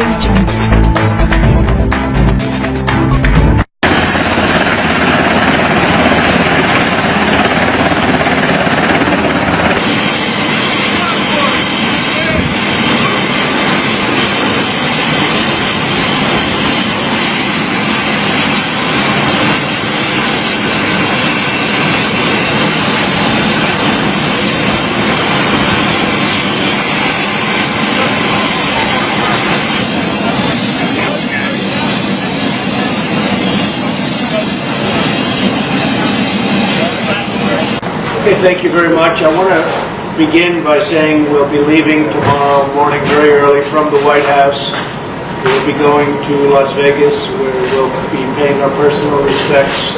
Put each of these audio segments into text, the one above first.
Audio Jungle. Okay, thank you very much. I want to begin by saying we'll be leaving tomorrow morning very early from the White House. We'll be going to Las Vegas, where we'll be paying our personal respects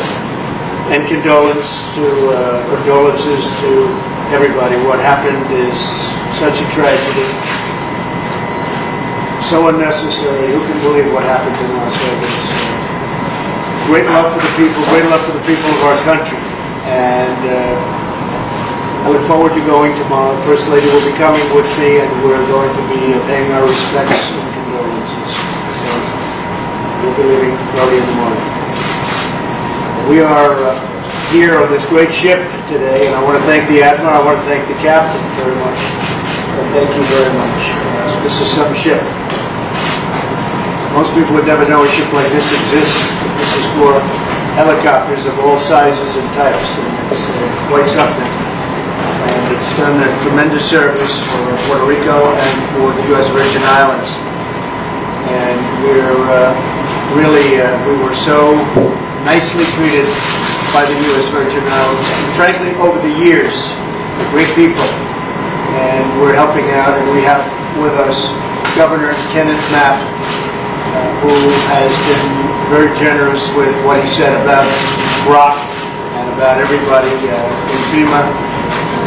and condolences to everybody. What happened is such a tragedy, so unnecessary. Who can believe what happened in Las Vegas? Great love for the people of our country, and I look forward to going tomorrow. First Lady will be coming with me, and we're going to be paying our respects and condolences. So we'll be leaving early in the morning. We are here on this great ship today, and I want to thank the Admiral, I want to thank the Captain very much. Thank you very much. This is some ship. Most people would never know a ship like this exists. This is for helicopters of all sizes and types, and it's quite something. And it's done a tremendous service for Puerto Rico and for the U.S. Virgin Islands. And we were so nicely treated by the U.S. Virgin Islands. And frankly, over the years, great people. And we're helping out, and we have with us Governor Kenneth Knapp, who has been very generous with what he said about Brock and about everybody in FEMA.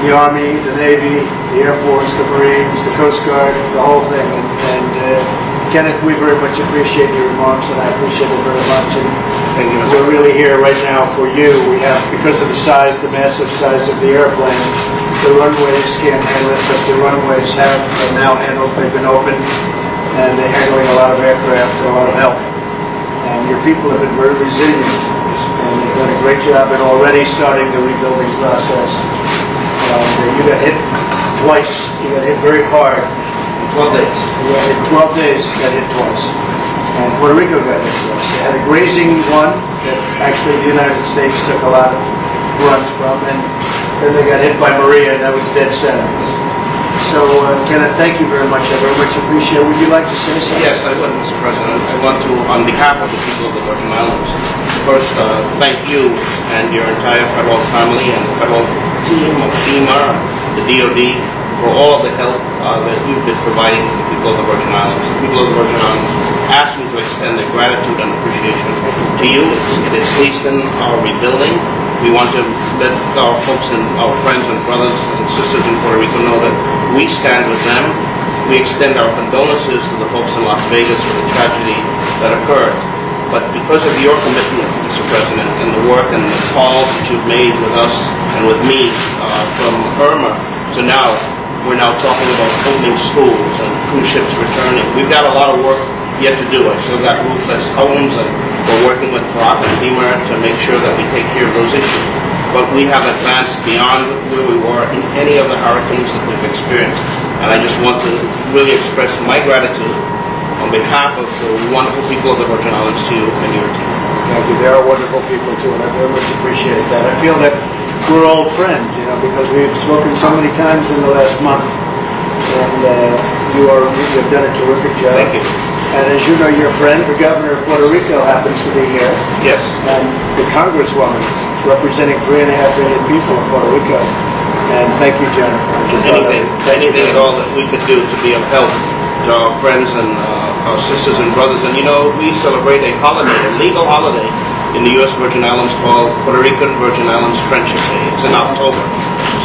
The Army, the Navy, the Air Force, the Marines, the Coast Guard, the whole thing. And Kenneth, we very much appreciate your remarks, and I appreciate it very much. And thank you. We're really here right now for you. We have, because of the massive size of the airplane, the runways can't handle it, but the runways have now handled. They've been opened, and they're handling a lot of aircraft and a lot of help. And your people have been very resilient, and they've done a great job in already starting the rebuilding process. You got hit twice. You got hit very hard. 12 days. Yeah, in 12 days, you got hit twice. And Puerto Rico got hit twice. They had a grazing one that actually the United States took a lot of brunt from, and then they got hit by Maria, and that was dead center. So, Kenneth, thank you very much. I very much appreciate it. Would you like to say something? Yes, I would, Mr. President. I want to, on behalf of the people of the Virgin Islands, first thank you and your entire federal family and the federal team of FEMA, the DOD, for all of the help that you've been providing to the people of the Virgin Islands. The people of the Virgin Islands ask me to extend their gratitude and appreciation to you. It has hastened our rebuilding. We want to let our folks and our friends and brothers and sisters in Puerto Rico know that we stand with them. We extend our condolences to the folks in Las Vegas for the tragedy that occurred. But because of your commitment, Mr. President, and the work and the calls that you've made with us and with me from Irma to now, we're now talking about opening schools and cruise ships returning. We've got a lot of work yet to do. I've still got roofless homes, and we're working with Brock and FEMA to make sure that we take care of those issues. But we have advanced beyond where we were in any of the hurricanes that we've experienced. And I just want to really express my gratitude on behalf of the wonderful people of the Virgin Islands to you and your team. Thank you. They are wonderful people, too, and I very much appreciate that. I feel that we're old friends, because we've spoken so many times in the last month, and you've done a terrific job. Thank you. And as you know, your friend, the governor of Puerto Rico, happens to be here. Yes. And the congresswoman representing 3.5 million people in Puerto Rico. And thank you, Jennifer. Anything at all that we could do to be of help to our friends and our sisters and brothers. And we celebrate a holiday, a legal holiday in the U.S. Virgin Islands called Puerto Rican Virgin Islands Friendship Day. It's in October.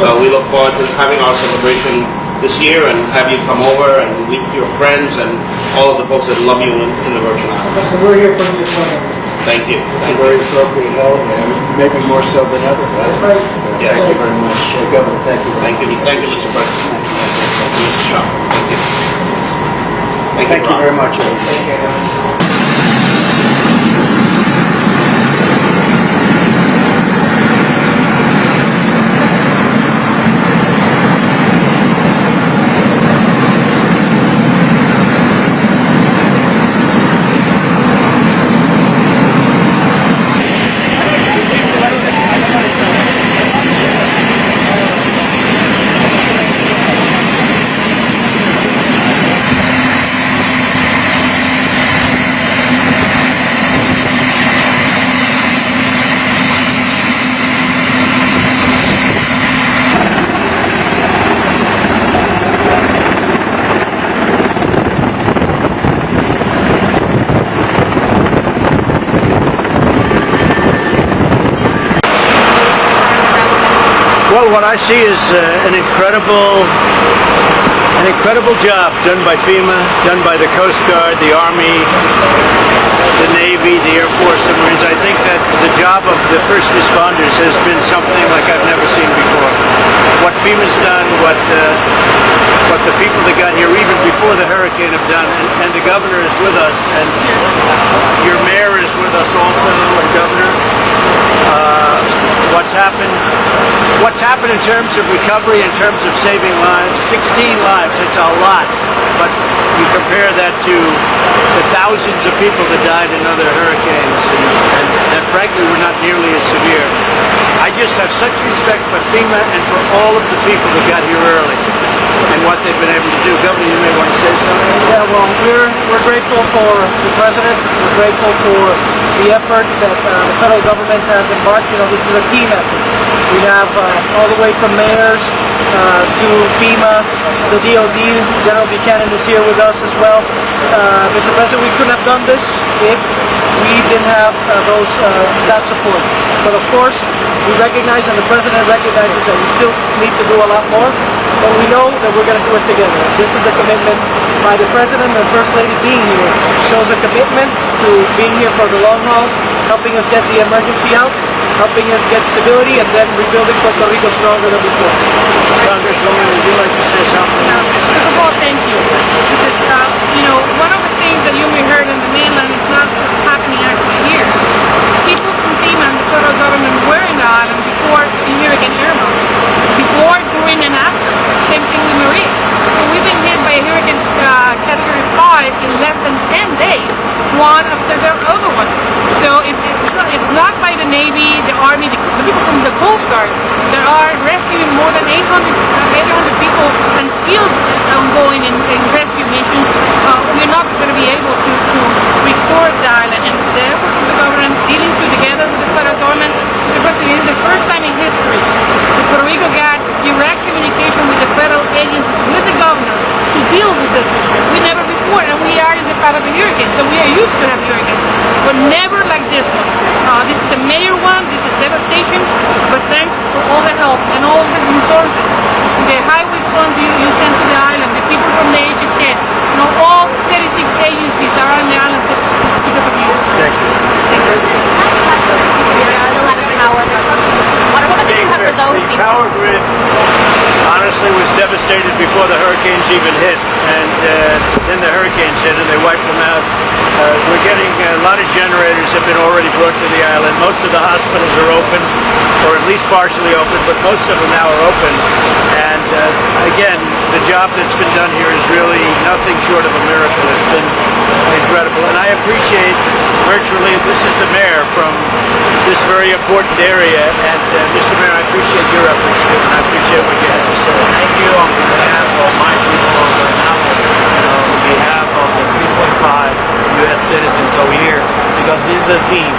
So we look forward to having our celebration this year and have you come over and meet your friends and all of the folks that love you in the Virgin Islands. We're here from this one. Thank you. It's a very appropriate help, maybe more so than ever. Right? Yes. Thank you very much. Governor, thank you. Thank you. Thank you, Mr. President. Thank you, Mr. Shaw. Thank you. Thank you Ron. very much, everybody. Well, what I see is an incredible job done by FEMA, done by the Coast Guard, the Army, the Navy, the Air Force, and Marines. I think that the job of the first responders has been something like I've never seen before. What FEMA's done, what the people that got here even before the hurricane have done, and the governor is with us, and your mayor is with us also, and governor. What's happened in terms of recovery, in terms of saving lives, 16 lives, it's a lot. But you compare that to the thousands of people that died in other hurricanes, and frankly were not nearly as severe. I just have such respect for FEMA and for all of the people that got here early and what they've been able to do. Governor, you may want to say something. Yeah, well, we're grateful for the president. We're grateful for the effort that the federal government has embarked. You know, this is a team effort. We have all the way from mayors to FEMA, the DOD. General Buchanan is here with us as well. Mr. President, we couldn't have done this if we didn't have that support. But of course, we recognize, and the president recognizes, that we still need to do a lot more. But we know that we're going to do it together. This is a commitment by the president and first lady being here. Shows a commitment to being here for the long haul, helping us get the emergency out, helping us get stability, and then rebuilding Puerto Rico stronger than before. Congresswoman, would you like to say something? First of all, thank you. Because, one of the things that you may heard in the mainland is not happening actually here. People from FEMA and the federal government were in the island before Hurricane Irma, before, during, and after. Same thing with Maria. So we've been hit by Hurricane Category 5 in less than 10 days, one after the other one. So it's not by the Navy, the Army, the people from the Coast Guard that are rescuing more than 800 people and still ongoing in rescue missions. We're not going to be able to restore the island, and the effort of the government dealing together with the federal government, Mr. President, is the first time in history that Puerto Rico got direct communication with the federal agencies, with the governor, to deal with this issue. We never before, and we are in the path of a hurricane, so we are used to have hurricanes, but never like this one. This is a major one, this is devastation, but thanks for all the help and all the resources. The highway funds you sent to the island, the people from the HHS, all 36 agencies that are on the island because of you. Thank you. The power grid honestly was devastated before the hurricanes even hit, and then the hurricanes hit and they wiped them out. We're getting a lot of generators have been already brought to the island. Most of the hospitals are open, or at least partially open, but most of them now are open. And again, the job that's been done here is really nothing short of a miracle. It's been incredible, and I appreciate virtually, this is the mayor from this very important area, and Mr. Mayor, I appreciate your efforts too, and I appreciate what you have to say. Thank you on behalf of my people of Guaynabo, on behalf of the 3.5 U.S. citizens over here, because this is a team.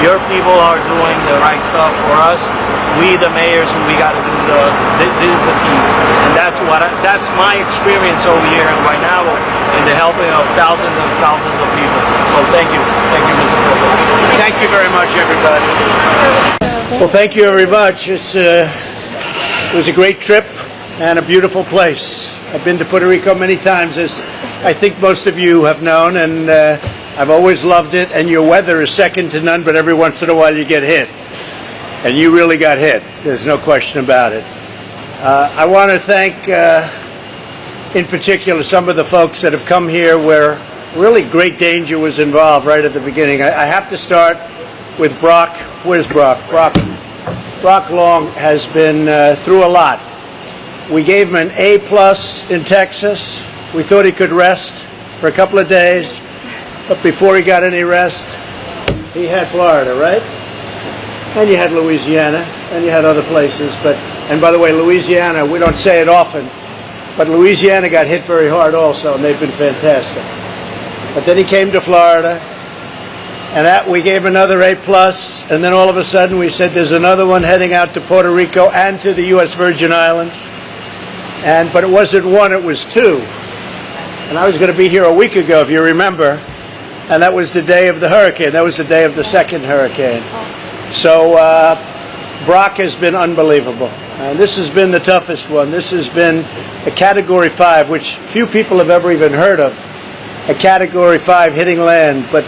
Your people are doing the right stuff for us. We, the mayors, we got to do this is a team, and that's my experience over here in Guaynabo, in the helping of thousands and thousands of people. So thank you, Mr. President. Thank you very much, everybody. Well, thank you very much. It was a great trip and a beautiful place. I've been to Puerto Rico many times, as I think most of you have known, and I've always loved it. And your weather is second to none, but every once in a while you get hit. And you really got hit. There's no question about it. I want to thank in particular some of the folks that have come here where really great danger was involved right at the beginning. I have to start with Brock. Where's Brock? Brock Long has been through a lot. We gave him an A+ in Texas. We thought he could rest for a couple of days, but before he got any rest, he had Florida, right? And you had Louisiana, and you had other places. And by the way, Louisiana, we don't say it often, but Louisiana got hit very hard also, and they've been fantastic. But then he came to Florida, and that we gave another A+, and then all of a sudden we said there's another one heading out to Puerto Rico and to the U.S. Virgin Islands. But it wasn't one, it was two. And I was going to be here a week ago, if you remember, and that was the day of the hurricane. That was the day of the second hurricane. So Brock has been unbelievable. And this has been the toughest one. This has been a Category 5, which few people have ever even heard of. A Category 5 hitting land, but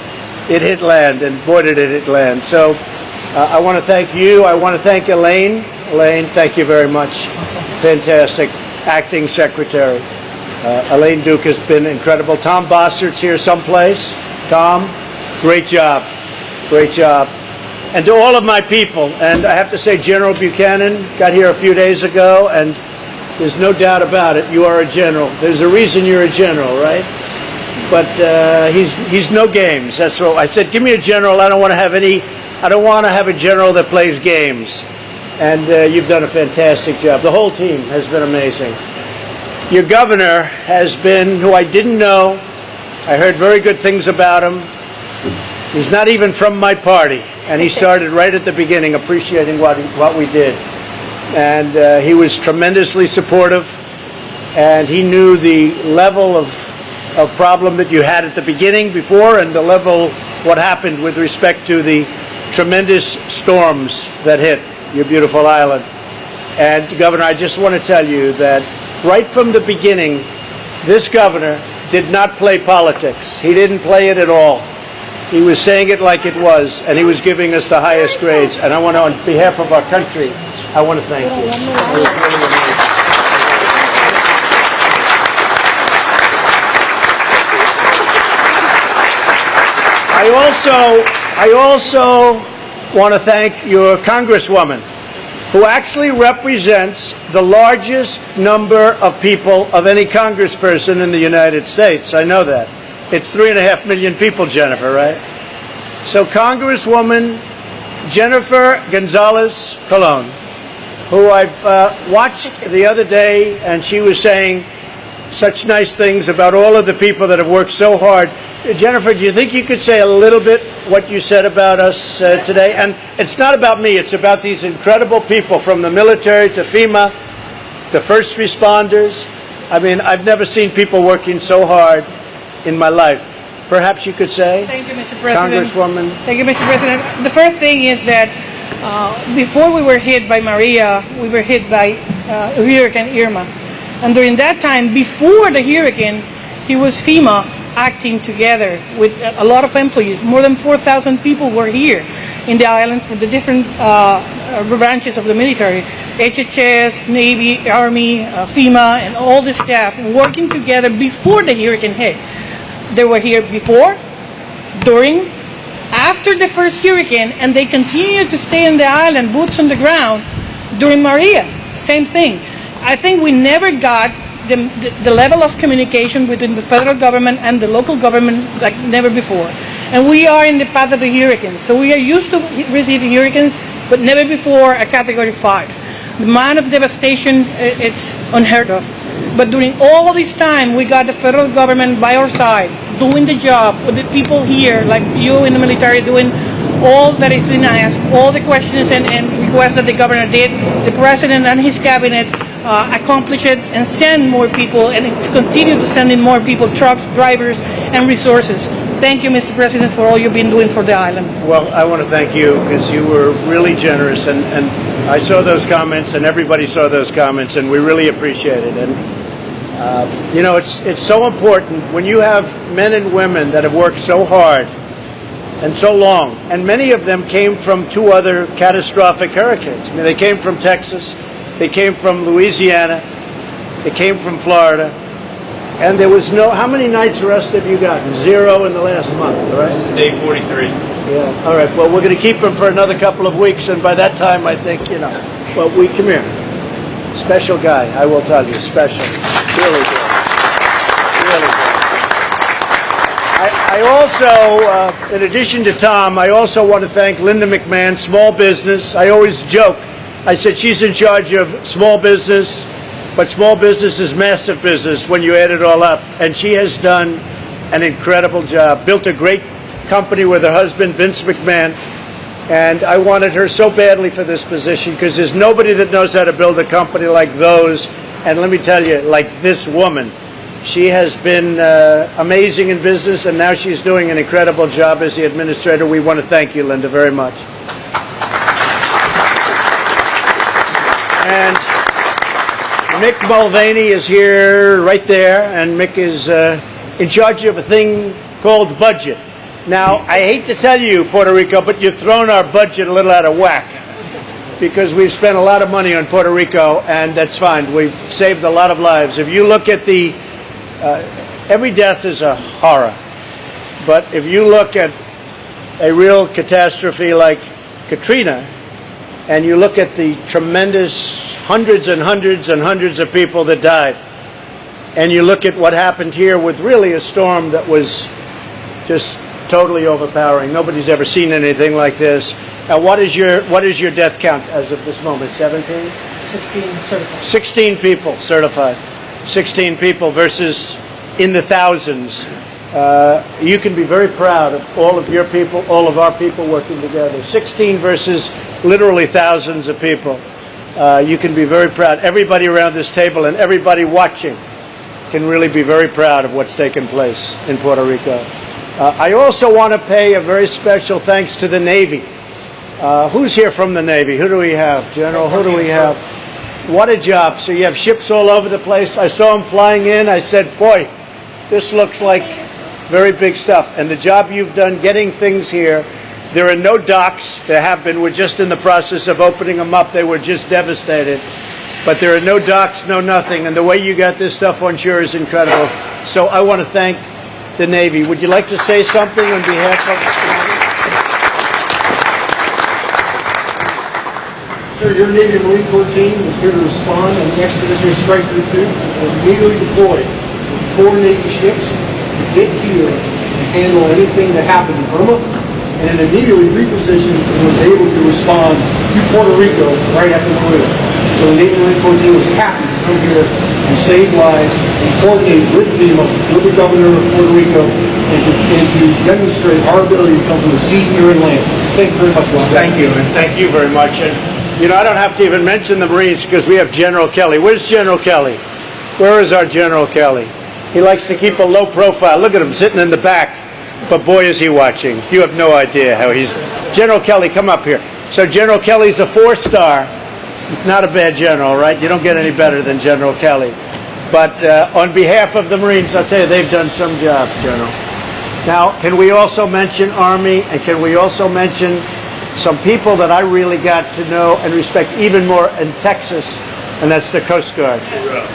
it hit land, and boy did it hit land. So I want to thank you. I want to thank Elaine. Elaine, thank you very much. Fantastic. Acting Secretary. Elaine Duke has been incredible. Tom Bossert's here someplace. Tom, great job. Great job. And to all of my people, and I have to say General Buchanan got here a few days ago, and there's no doubt about it, you are a general. There's a reason you're a general, right? But he's no games. That's what I said. Give me a general. I don't want to have a general that plays games. And you've done a fantastic job. The whole team has been amazing. Your governor has been, who I didn't know. I heard very good things about him. He's not even from my party, and he started right at the beginning appreciating what we did. And he was tremendously supportive, and he knew the level of problem that you had at the beginning before, and the level what happened with respect to the tremendous storms that hit your beautiful island. And Governor, I just want to tell you that right from the beginning, this governor did not play politics. He didn't play it at all. He was saying it like it was, and he was giving us the highest grades. And I want to, on behalf of our country, I want to thank you. It was really amazing. I also want to thank your Congresswoman, who actually represents the largest number of people of any congressperson in the United States. I know that. It's 3.5 million people, Jennifer, right? So Congresswoman Jennifer Gonzalez Colon, who I've watched the other day, and she was saying such nice things about all of the people that have worked so hard. Jennifer, do you think you could say a little bit what you said about us today? And it's not about me, it's about these incredible people from the military to FEMA, to first responders. I mean, I've never seen people working so hard in my life. Perhaps you could say? Thank you, Mr. President. Congresswoman. Thank you, Mr. President. The first thing is that before we were hit by Maria, we were hit by Hurricane Irma. And during that time, before the hurricane, he was FEMA acting together with a lot of employees. More than 4,000 people were here in the island from the different branches of the military, HHS, Navy, Army, FEMA, and all the staff working together before the hurricane hit. They were here before, during, after the first hurricane, and they continued to stay in the island, boots on the ground, during Maria. Same thing. I think we never got the level of communication between the federal government and the local government like never before. And we are in the path of the hurricanes. So we are used to receiving hurricanes, but never before a Category 5. The amount of devastation, it's unheard of. But during all this time, we got the federal government by our side, doing the job with the people here, like you in the military, doing all that is being asked, all the questions and requests that the governor did. The president and his cabinet accomplish it and send more people, and it's continued to send in more people, trucks, drivers, and resources. Thank you, Mr. President, for all you've been doing for the island. Well, I want to thank you because you were really generous, and I saw those comments, and everybody saw those comments, and we really appreciate it. And you know, it's so important when you have men and women that have worked so hard and so long, and many of them came from 2 other catastrophic hurricanes. I mean, they came from Texas, they came from Louisiana, they came from Florida, And there was no, how many nights rest have you gotten? 0 in the last month, right? This is day 43. Yeah, all right. Well, we're going to keep him for another couple of weeks, and by that time, I think, well, come here. Special guy, I will tell you, special. Really good. Really good. I also, in addition to Tom, I also want to thank Linda McMahon, small business. I always joke. I said she's in charge of small business, but small business is massive business when you add it all up. And she has done an incredible job, built a great company with her husband, Vince McMahon. And I wanted her so badly for this position because there's nobody that knows how to build a company like those. And let me tell you, like this woman, she has been amazing in business, and now she's doing an incredible job as the administrator. We want to thank you, Linda, very much. And Mick Mulvaney is here, right there, and Mick is in charge of a thing called budget. Now, I hate to tell you, Puerto Rico, but you've thrown our budget a little out of whack because we've spent a lot of money on Puerto Rico, and that's fine. We've saved a lot of lives. If you look at the every death is a horror, but if you look at a real catastrophe like Katrina, and you look at the tremendous hundreds and hundreds and hundreds of people that died, and you look at what happened here with really a storm that was just totally overpowering. Nobody's ever seen anything like this. Now, what is your death count as of this moment? 17? 16 certified. 16 people certified. 16 people versus in the thousands. You can be very proud of all of your people, all of our people working together. 16 versus literally thousands of people. You can be very proud. Everybody around this table and everybody watching can really be very proud of what's taken place in Puerto Rico. I also want to pay a very special thanks to the Navy. Who's here from the Navy? Who do we have? General, who do we have? What a job. So you have ships all over the place. I saw them flying in. I said, boy, this looks like very big stuff. And the job you've done getting things here, there are no docks. There have been. We're just in the process of opening them up. They were just devastated. But there are no docks, no nothing. And the way you got this stuff on shore is incredible. So I want to thank the Navy. Would you like to say something on behalf of the Navy? Sir, your Navy Marine Corps team is here to respond on the Expeditionary Strike Group 2 and immediately deployed with 4 Navy ships to get here and handle anything that happened in Burma, and then immediately repositioned and was able to respond to Puerto Rico right after Maria. So the Navy Marine Corps team was happy to come here and save lives and coordinate with FEMA, with the governor of Puerto Rico, and to demonstrate our ability to come from the sea, air, and land. Thank you very much, Ron. Thank you, and thank you very much. And I don't have to even mention the Marines because we have General Kelly. Where's General Kelly? Where is our General Kelly? He likes to keep a low profile. Look at him sitting in the back. But boy, is he watching. You have no idea how he's... General Kelly, come up here. So General Kelly's a 4-star. Not a bad general, right? You don't get any better than General Kelly. But on behalf of the Marines, I'll tell you, they've done some job, General. Now, can we also mention Army, and can we also mention some people that I really got to know and respect even more in Texas, and that's the Coast Guard.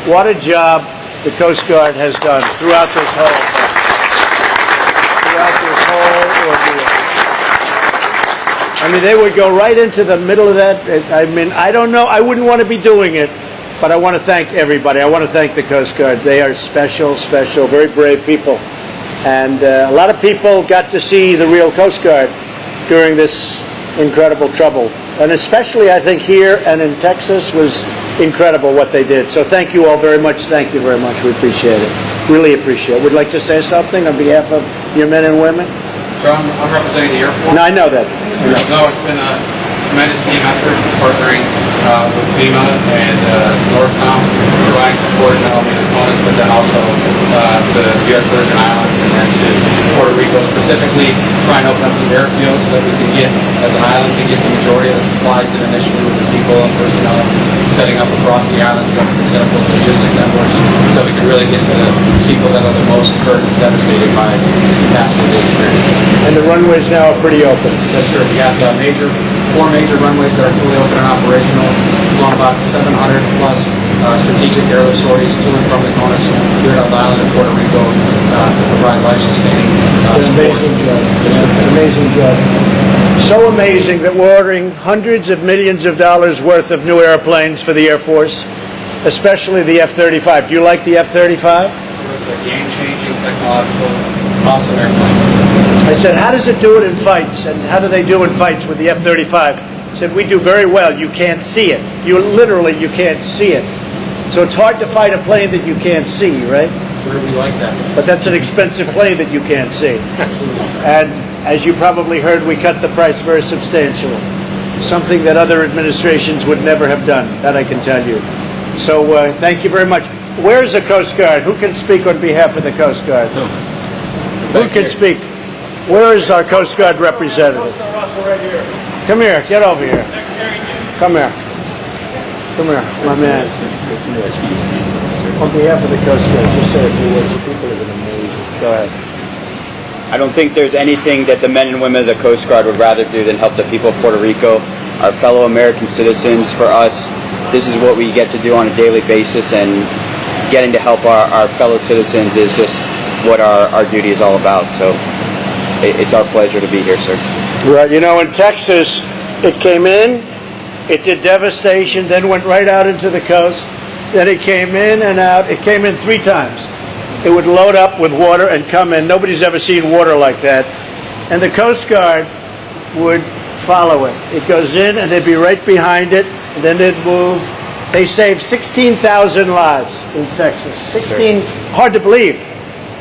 What a job the Coast Guard has done throughout this ordeal. I mean, they would go right into the middle of that. I mean, I don't know. I wouldn't want to be doing it, but I want to thank everybody. I want to thank the Coast Guard. They are special, very brave people. And a lot of people got to see the real Coast Guard during this incredible trouble. And especially, I think, here and in Texas was incredible what they did. So thank you all very much. Thank you very much. We appreciate it. Really appreciate it. Would like to say something on behalf of your men and women? So I'm representing the Air Force. No, I know that. No, it's been a tremendous team effort partnering with FEMA and NORTHCOM, providing support not only to components but then also to the U.S. Virgin Islands and then to Puerto Rico specifically, trying to open up the airfield so that we can get, as an island, to get the majority of the supplies in initially with the people and personnel setting up across the island so we can set up those logistic networks so we can really get to the people that are the most hurt and devastated by the catastrophe they experienced. And the runways now are pretty open. Yes, sir. We have major 4 major runways that are fully open and operational, along about 700 plus strategic airlift sorties to and from the CONUS here at Island in Puerto Rico to provide life-sustaining support. Amazing job. Amazing job. So amazing that we're ordering hundreds of millions of dollars worth of new airplanes for the Air Force, especially the F-35. Do you like the F-35? It's a game-changing, technological, awesome airplane. I said, how does it do it in fights? And how do they do in fights with the F-35? I said, we do very well. You can't see it. You can't see it. So it's hard to fight a plane that you can't see, right? Sure, we like that. But that's an expensive plane that you can't see. And as you probably heard, we cut the price very substantially. Something that other administrations would never have done, that I can tell you. So thank you very much. Where's the Coast Guard? Who can speak on behalf of the Coast Guard? Who can speak? Where is our Coast Guard representative? Come here, get over here. Come here. Come here, my man. On behalf of the Coast Guard, just say a few words. The people have been amazing. Go ahead. I don't think there's anything that the men and women of the Coast Guard would rather do than help the people of Puerto Rico, our fellow American citizens. For us, this is what we get to do on a daily basis, and getting to help our fellow citizens is just what our duty is all about. So it's our pleasure to be here, sir. Right, you know, in Texas, it came in, it did devastation, then went right out into the coast, then it came in and out. It came in 3 times. It would load up with water and come in. Nobody's ever seen water like that. And the Coast Guard would follow it. It goes in and they'd be right behind it, and then they'd move. They saved 16,000 lives in Texas. 16, hard to believe.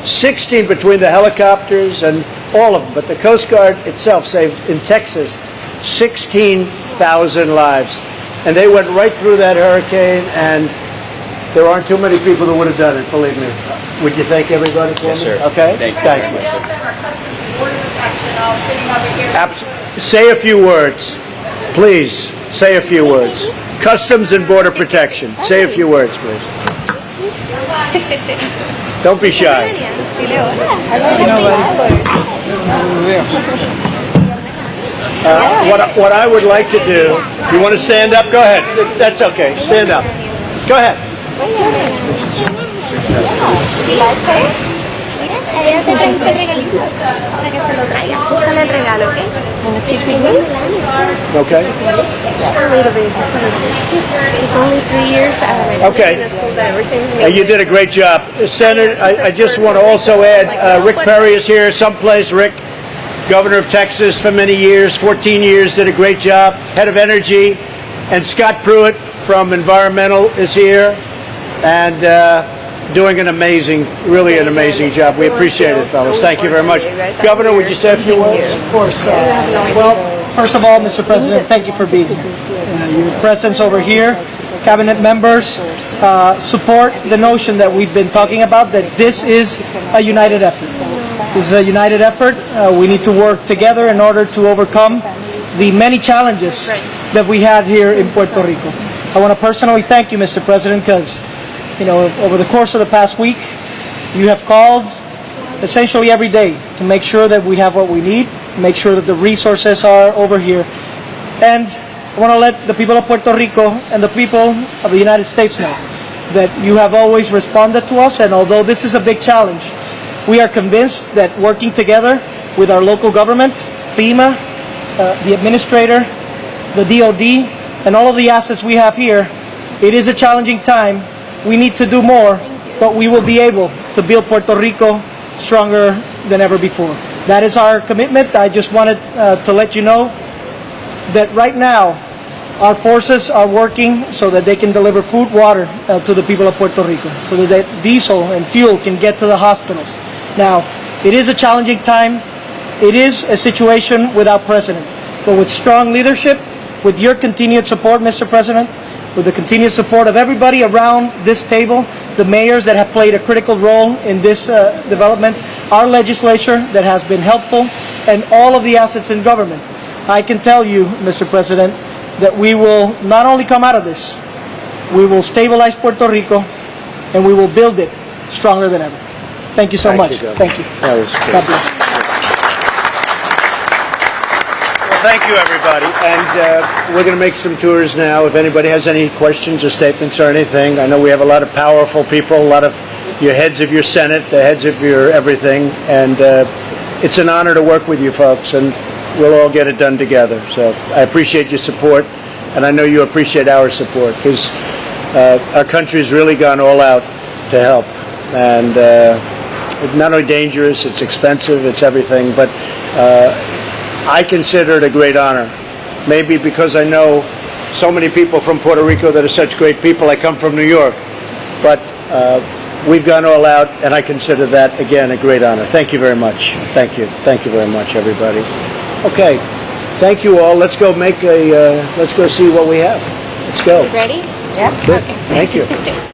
16 between the helicopters and all of them. But the Coast Guard itself saved, in Texas, 16,000 lives. And they went right through that hurricane, and there aren't too many people that would have done it, believe me. Would you thank everybody for Yes, me? sir. Okay? Thank you. Thank you. Just of our Customs and Border Protection, all sitting over here. Say a few words. Please, say a few words. Customs and Border Protection. Say a few words, please. Don't be shy. What I would like to do, you want to stand up? Go ahead. That's okay. Stand up. Go ahead. Ella te trae un regalito para que se lo traiga. Búscale el regalo, ¿ok? And stick with me. Okay. A little bit, just a little bit. She's only 3 years Okay. in school that everything. You did a great job. Senator, I just want to also add, Rick Perry is here someplace. Rick, governor of Texas for many years, 14 years, did a great job. Head of Energy. And Scott Pruitt from Environmental is here. And doing an amazing, really an amazing job. We appreciate it, fellas. Thank you very much. Governor, would you say a few words? Of course. Well, first of all, Mr. President, thank you for being here. Your presence over here, cabinet members, support the notion that we've been talking about, that this is a united effort. This is a united effort. We need to work together in order to overcome the many challenges that we had here in Puerto Rico. I want to personally thank you, Mr. President, because over the course of the past week, you have called essentially every day to make sure that we have what we need, make sure that the resources are over here. And I want to let the people of Puerto Rico and the people of the United States know that you have always responded to us, and although this is a big challenge, we are convinced that working together with our local government, FEMA, the administrator, the DOD, and all of the assets we have here, it is a challenging time. We need to do more, but we will be able to build Puerto Rico stronger than ever before. That is our commitment. I just wanted to let you know that right now our forces are working so that they can deliver food, water to the people of Puerto Rico, so that diesel and fuel can get to the hospitals. Now, it is a challenging time. It is a situation without precedent, but with strong leadership, with your continued support, Mr. President, with the continued support of everybody around this table, the mayors that have played a critical role in this development, our legislature that has been helpful, and all of the assets in government. I can tell you, Mr. President, that we will not only come out of this, we will stabilize Puerto Rico, and we will build it stronger than ever. Thank you so much. Thank you. That was great. God bless. Well, thank you, everybody. And we're going to make some tours now. If anybody has any questions or statements or anything, I know we have a lot of powerful people, a lot of your heads of your Senate, the heads of your everything, and it's an honor to work with you folks, and we'll all get it done together. So I appreciate your support, and I know you appreciate our support, because our country's really gone all out to help. And it's not only dangerous, it's expensive, it's everything, but I consider it a great honor. Maybe because I know so many people from Puerto Rico that are such great people. I come from New York, but we've gone all out, and I consider that, again, a great honor. Thank you very much. Thank you. Thank you very much, everybody. Okay. Thank you all. Let's go let's go see what we have. Let's go. Ready? Yeah. Good. Thank you.